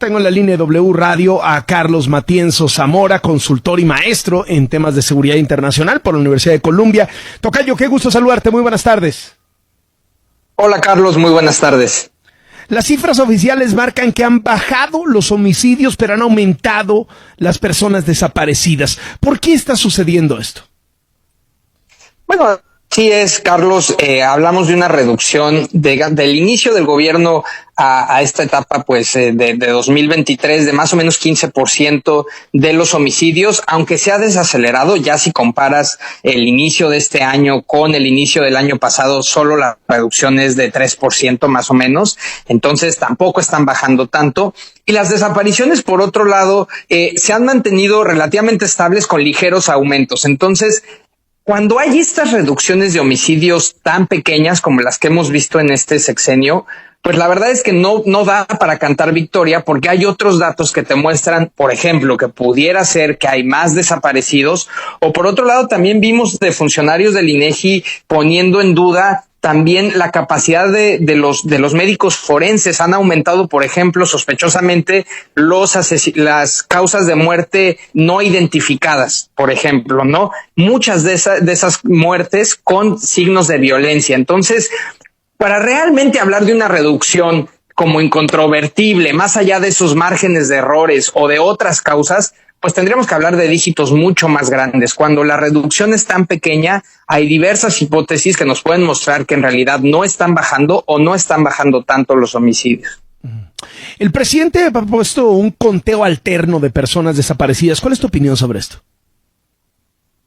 tengo en la línea de W Radio a Carlos Matienzo Zamora, consultor y maestro en temas de seguridad internacional por la Universidad de Columbia. Tocayo, qué gusto saludarte, muy buenas tardes. Hola Carlos, muy buenas tardes. Las cifras oficiales marcan que han bajado los homicidios, pero han aumentado las personas desaparecidas. ¿Por qué está sucediendo esto? Bueno, sí es, Carlos, hablamos de una reducción del inicio del gobierno a esta etapa, pues, de 2023, de más o menos 15% de los homicidios, aunque se ha desacelerado. Ya si comparas el inicio de este año con el inicio del año pasado, solo la reducción es de 3% más o menos, entonces tampoco están bajando tanto. Y las desapariciones, por otro lado, se han mantenido relativamente estables con ligeros aumentos. Entonces, cuando hay estas reducciones de homicidios tan pequeñas como las que hemos visto en este sexenio, pues la verdad es que no da para cantar victoria, porque hay otros datos que te muestran, por ejemplo, que pudiera ser que hay más desaparecidos, o por otro lado también vimos de funcionarios del INEGI poniendo en duda también la capacidad de los médicos forenses. Han aumentado, por ejemplo, sospechosamente las causas de muerte no identificadas, por ejemplo, ¿no? Muchas de esas muertes con signos de violencia. Entonces, para realmente hablar de una reducción como incontrovertible, más allá de esos márgenes de errores o de otras causas, pues tendríamos que hablar de dígitos mucho más grandes. Cuando la reducción es tan pequeña, hay diversas hipótesis que nos pueden mostrar que en realidad no están bajando o no están bajando tanto los homicidios. El presidente ha propuesto un conteo alterno de personas desaparecidas. ¿Cuál es tu opinión sobre esto?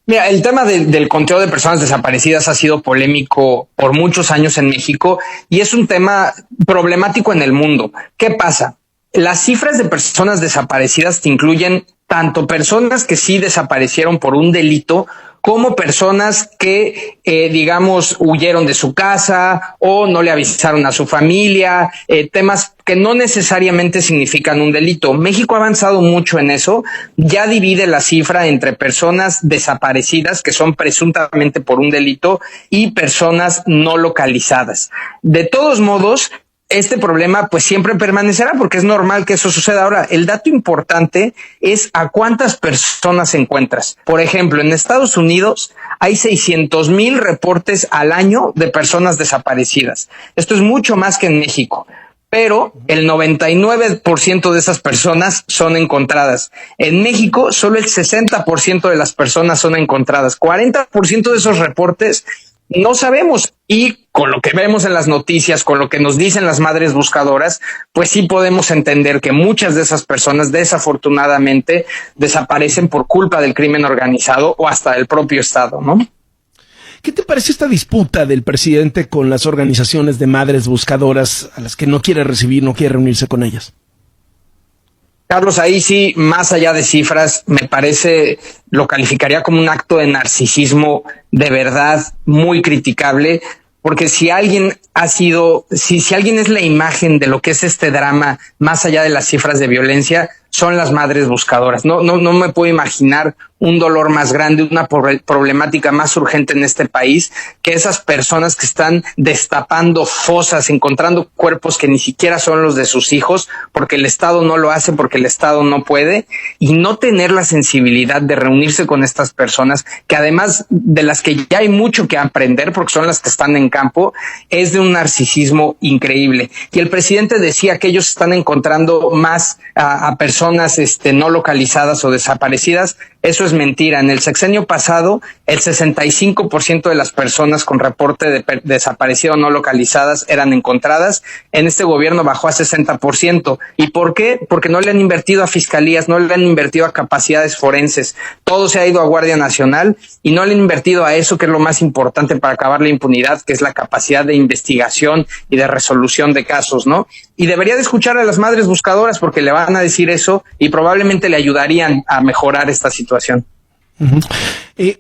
Mira, el tema del conteo de personas desaparecidas ha sido polémico por muchos años en México y es un tema problemático en el mundo. ¿Qué pasa? Las cifras de personas desaparecidas te incluyen tanto personas que sí desaparecieron por un delito como personas que, digamos, huyeron de su casa o no le avisaron a su familia, temas que no necesariamente significan un delito. México ha avanzado mucho en eso, ya divide la cifra entre personas desaparecidas, que son presuntamente por un delito, y personas no localizadas. De todos modos, este problema pues siempre permanecerá porque es normal que eso suceda. Ahora, el dato importante es a cuántas personas encuentras. Por ejemplo, en Estados Unidos hay 600,000 reportes al año de personas desaparecidas. Esto es mucho más que en México, pero el 99% de esas personas son encontradas. En México, solo el 60% de las personas son encontradas. 40% de esos reportes no sabemos, y con lo que vemos en las noticias, con lo que nos dicen las madres buscadoras, pues sí podemos entender que muchas de esas personas desafortunadamente desaparecen por culpa del crimen organizado o hasta del propio Estado, ¿no? ¿Qué te parece esta disputa del presidente con las organizaciones de madres buscadoras a las que no quiere recibir, no quiere reunirse con ellas? Carlos, ahí sí, más allá de cifras, me parece, lo calificaría como un acto de narcisismo de verdad muy criticable, porque si alguien si alguien es la imagen de lo que es este drama, más allá de las cifras de violencia, son las madres buscadoras. No me puedo imaginar un dolor más grande, una problemática más urgente en este país que esas personas que están destapando fosas, encontrando cuerpos que ni siquiera son los de sus hijos, porque el Estado no lo hace, porque el Estado no puede, y no tener la sensibilidad de reunirse con estas personas, que además de las que ya hay mucho que aprender, porque son las que están en campo, es de un narcisismo increíble. Y el presidente decía que ellos están encontrando más a personas no localizadas o desaparecidas. Eso es mentira. En el sexenio pasado, el 65% de las personas con reporte de desaparecido no localizadas eran encontradas. En este gobierno bajó a 60%. ¿Y por qué? Porque no le han invertido a fiscalías, no le han invertido a capacidades forenses. Todo se ha ido a Guardia Nacional y no le han invertido a eso, que es lo más importante para acabar la impunidad, que es la capacidad de investigación y de resolución de casos, ¿no? Y debería de escuchar a las madres buscadoras, porque le van a decir eso y probablemente le ayudarían a mejorar esta situación. Uh-huh.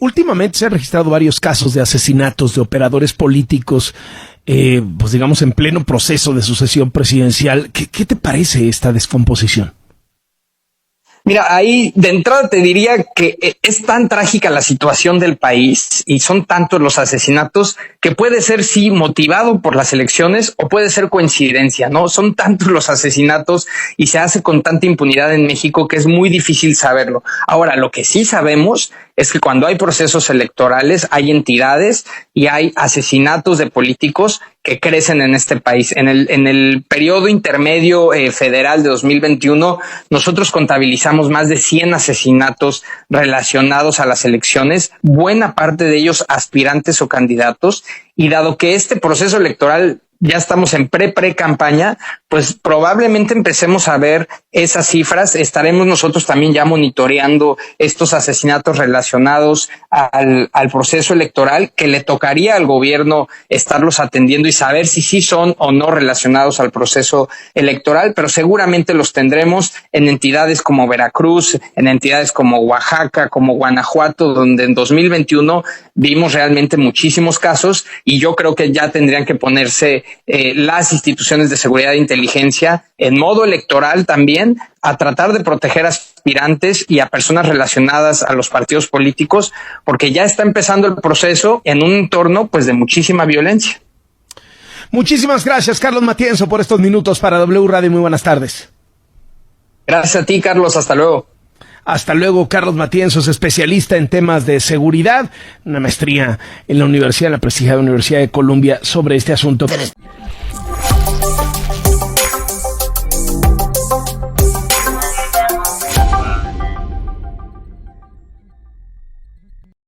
Últimamente se han registrado varios casos de asesinatos de operadores políticos, pues digamos en pleno proceso de sucesión presidencial. ¿Qué te parece esta descomposición? Mira, ahí de entrada te diría que es tan trágica la situación del país y son tantos los asesinatos que puede ser sí motivado por las elecciones o puede ser coincidencia, ¿no? Son tantos los asesinatos y se hace con tanta impunidad en México que es muy difícil saberlo. Ahora, lo que sí sabemos es que cuando hay procesos electorales hay entidades y hay asesinatos de políticos que crecen en este país. En el periodo intermedio federal de 2021, nosotros contabilizamos más de 100 asesinatos relacionados a las elecciones, buena parte de ellos aspirantes o candidatos, y dado que este proceso electoral ya estamos en pre-campaña, pues probablemente empecemos a ver esas cifras. Estaremos nosotros también ya monitoreando estos asesinatos relacionados al proceso electoral, que le tocaría al gobierno estarlos atendiendo y saber si sí son o no relacionados al proceso electoral, pero seguramente los tendremos en entidades como Veracruz, en entidades como Oaxaca, como Guanajuato, donde en 2021 vimos realmente muchísimos casos, y yo creo que ya tendrían que ponerse las instituciones de seguridad e inteligencia en modo electoral también a tratar de proteger a aspirantes y a personas relacionadas a los partidos políticos, porque ya está empezando el proceso en un entorno pues de muchísima violencia. Muchísimas gracias, Carlos Matienzo, por estos minutos para W Radio. Muy buenas tardes. Gracias a ti, Carlos. Hasta luego. Hasta luego. Carlos Matienzo es especialista en temas de seguridad, una maestría en la prestigiada Universidad de Columbia sobre este asunto.